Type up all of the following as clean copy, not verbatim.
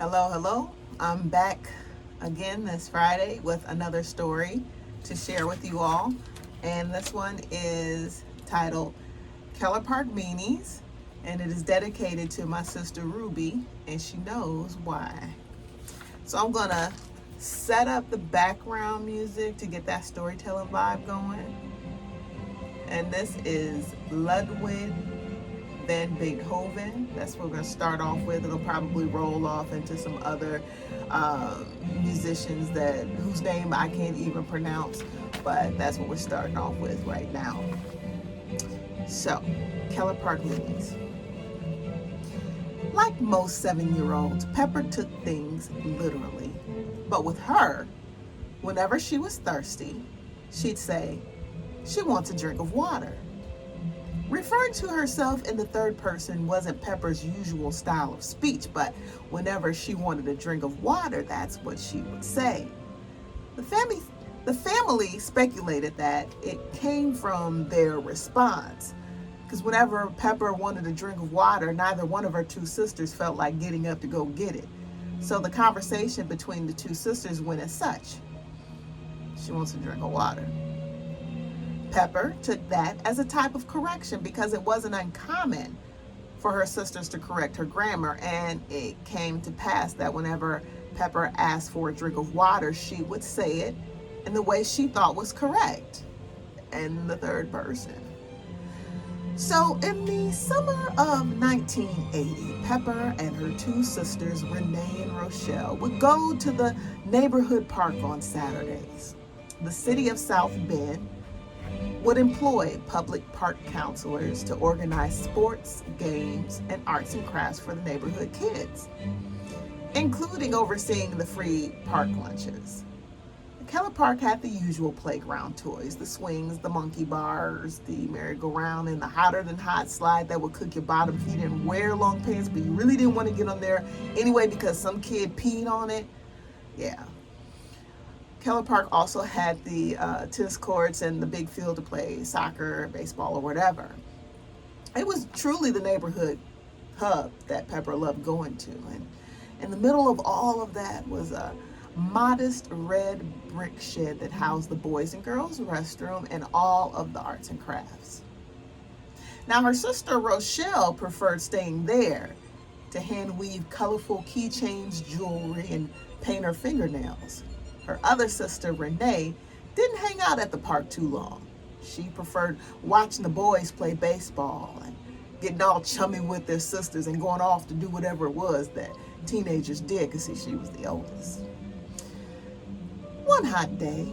Hello, hello. I'm back again this Friday with another story to share with you all. And this one is titled Keller Park Meanies, and it is dedicated to my sister Ruby, and she knows why. So I'm going to set up the background music to get that storytelling vibe going. And this is Ludwig van Beethoven. That's what we're going to start off with. It'll probably roll off into some other musicians that whose name I can't even pronounce, but that's what we're starting off with right now. So, Keller Park Meanies. Like most 7-year-olds, Pepper took things literally. But with her, whenever she was thirsty, she'd say, she wants a drink of water. Referring to herself in the third person wasn't Pepper's usual style of speech, but whenever she wanted a drink of water, that's what she would say. The family speculated that it came from their response, because whenever Pepper wanted a drink of water, neither one of her two sisters felt like getting up to go get it. So the conversation between the two sisters went as such. She wants a drink of water. Pepper took that as a type of correction because it wasn't uncommon for her sisters to correct her grammar, and it came to pass that whenever Pepper asked for a drink of water, she would say it in the way she thought was correct, in the third person. So in the summer of 1980, Pepper and her two sisters, Renee and Rochelle, would go to the neighborhood park on Saturdays. The city of South Bend would employ public park counselors to organize sports, games, and arts and crafts for the neighborhood kids, including overseeing the free park lunches. Keller Park had the usual playground toys, the swings, the monkey bars, the merry-go-round, and the hotter-than-hot slide that would cook your bottom if you didn't wear long pants, but you really didn't want to get on there anyway because some kid peed on it. Yeah. Keller Park also had the tennis courts and the big field to play soccer, baseball, or whatever. It was truly the neighborhood hub that Pepper loved going to. And in the middle of all of that was a modest red brick shed that housed the boys and girls restroom and all of the arts and crafts. Now, her sister Rochelle preferred staying there to hand weave colorful keychains, jewelry, and paint her fingernails. Her other sister, Renee, didn't hang out at the park too long. She preferred watching the boys play baseball and getting all chummy with their sisters and going off to do whatever it was that teenagers did, because she was the oldest. One hot day,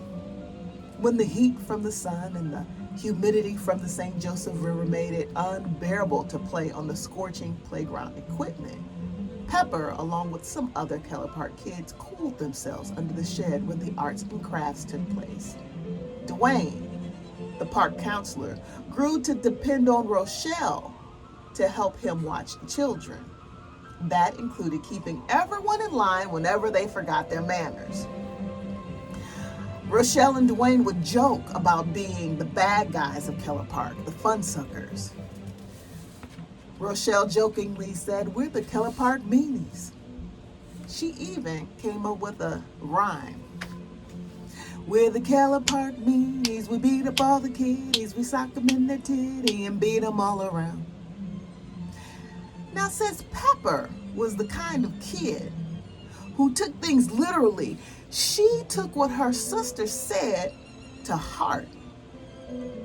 when the heat from the sun and the humidity from the St. Joseph River made it unbearable to play on the scorching playground equipment, Pepper, along with some other Keller Park kids, cooled themselves under the shed where the arts and crafts took place. Dwayne, the park counselor, grew to depend on Rochelle to help him watch the children. That included keeping everyone in line whenever they forgot their manners. Rochelle and Dwayne would joke about being the bad guys of Keller Park, the fun suckers. Rochelle jokingly said, "We're the Keller Park Meanies." She even came up with a rhyme. "We're the Keller Park Meanies, we beat up all the kiddies, we sock them in their titty and beat them all around." Now, since Pepper was the kind of kid who took things literally, she took what her sister said to heart.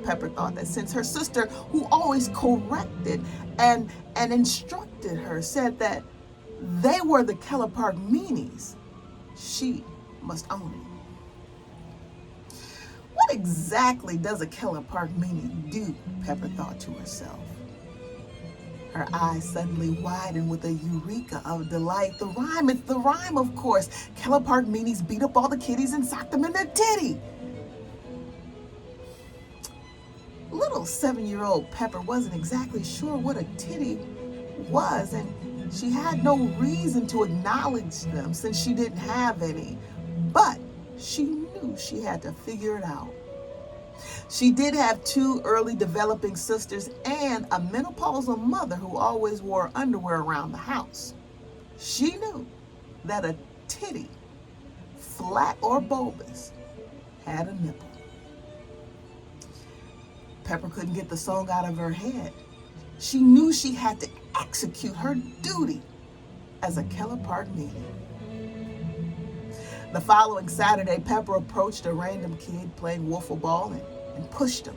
Pepper thought that since her sister, who always corrected and instructed her, said that they were the Keller Park Meanies, she must own it. What exactly does a Keller Park Meanie do? Pepper thought to herself. Her eyes suddenly widened with a eureka of delight. The rhyme, it's the rhyme, of course. Keller Park Meanies beat up all the kiddies and socked them in their titty. Little 7-year-old Pepper wasn't exactly sure what a titty was, and she had no reason to acknowledge them since she didn't have any. But she knew she had to figure it out. She did have 2 early developing sisters and a menopausal mother who always wore underwear around the house. She knew that a titty, flat or bulbous, had a nipple. Pepper couldn't get the song out of her head. She knew she had to execute her duty as a Keller Park Meanie. The following Saturday, Pepper approached a random kid playing wiffle ball and pushed him.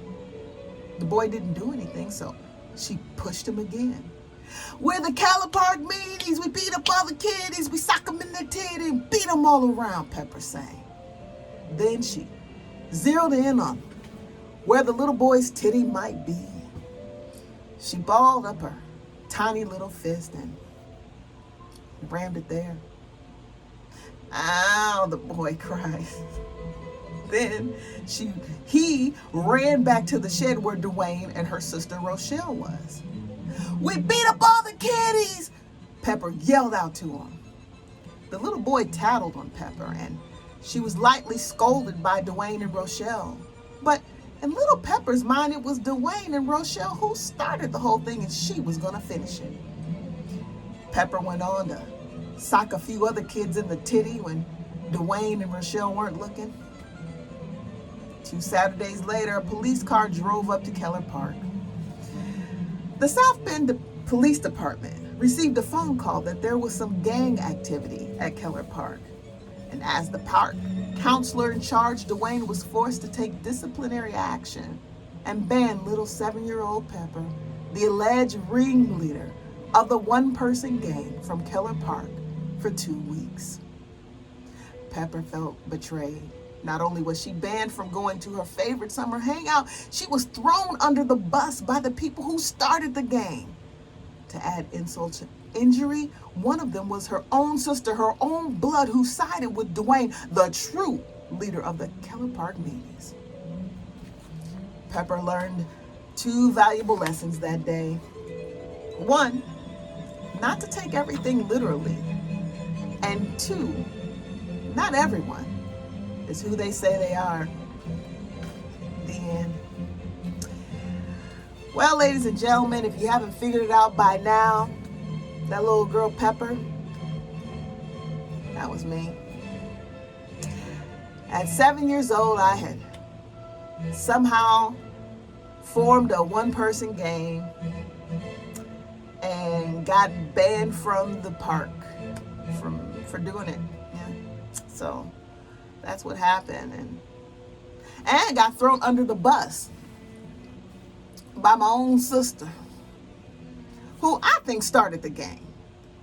The boy didn't do anything, so she pushed him again. "We're the Keller Park Meanies. We beat up all the kiddies. We sock them in their titty and beat them all around," Pepper sang. Then she zeroed in on where the little boy's titty might be. She balled up her tiny little fist and rammed it there. "Ow," the boy cried. Then he ran back to the shed where Dwayne and her sister Rochelle was. "We beat up all the kiddies," Pepper yelled out to him. The little boy tattled on Pepper, and she was lightly scolded by Dwayne and Rochelle. But in little Pepper's mind, it was Dwayne and Rochelle who started the whole thing, and she was going to finish it. Pepper went on to sock a few other kids in the titty when Dwayne and Rochelle weren't looking. 2 Saturdays later, a police car drove up to Keller Park. The South Bend Police Department received a phone call that there was some gang activity at Keller Park. And as the park counselor in charge, Dwayne was forced to take disciplinary action and ban little 7-year-old Pepper, the alleged ringleader of the one-person gang, from Keller Park for 2 weeks. Pepper felt betrayed. Not only was she banned from going to her favorite summer hangout, she was thrown under the bus by the people who started the gang. To add insult to injury, one of them was her own sister, her own blood, who sided with Dwayne, the true leader of the Keller Park Meanies. Pepper learned 2 valuable lessons that day. 1, not to take everything literally. And 2, not everyone is who they say they are. The end. Well, ladies and gentlemen, if you haven't figured it out by now, that little girl Pepper, that was me. At 7 years old, I had somehow formed a one-person gang and got banned from the park for doing it. Yeah. So that's what happened, and got thrown under the bus by my own sister, who I think started the gang.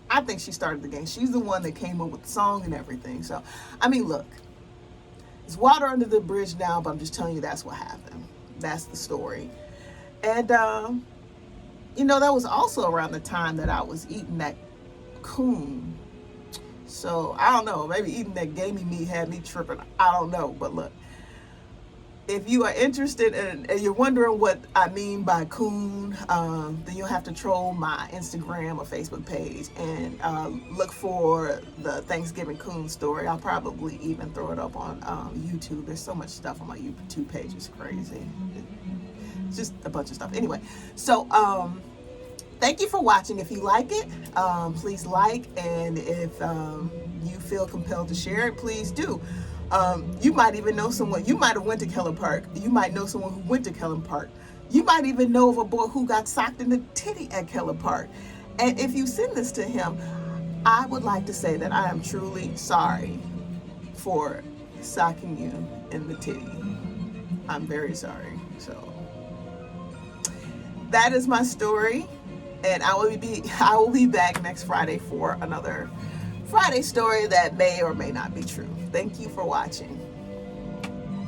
I think she started the gang. She's the one that came up with the song and everything. So, I mean, look, it's water under the bridge now, but I'm just telling you that's what happened. That's the story. And, that was also around the time that I was eating that coon. So, I don't know, maybe eating that gamey meat had me tripping. I don't know, but look. If you are interested and you're wondering what I mean by coon, then you'll have to troll my Instagram or Facebook page and look for the Thanksgiving coon story. I'll probably even throw it up on YouTube. There's so much stuff on my YouTube page. It's crazy. It's just a bunch of stuff. Anyway, so thank you for watching. If you like it, please like. And if you feel compelled to share it, please do. You might even know someone. You might have went to Keller Park. You might know someone who went to Keller Park. You might even know of a boy who got socked in the titty at Keller Park. And if you send this to him, I would like to say that I am truly sorry for socking you in the titty. I'm very sorry. So that is my story, and I will be back next Friday for another Friday story that may or may not be true. Thank you for watching.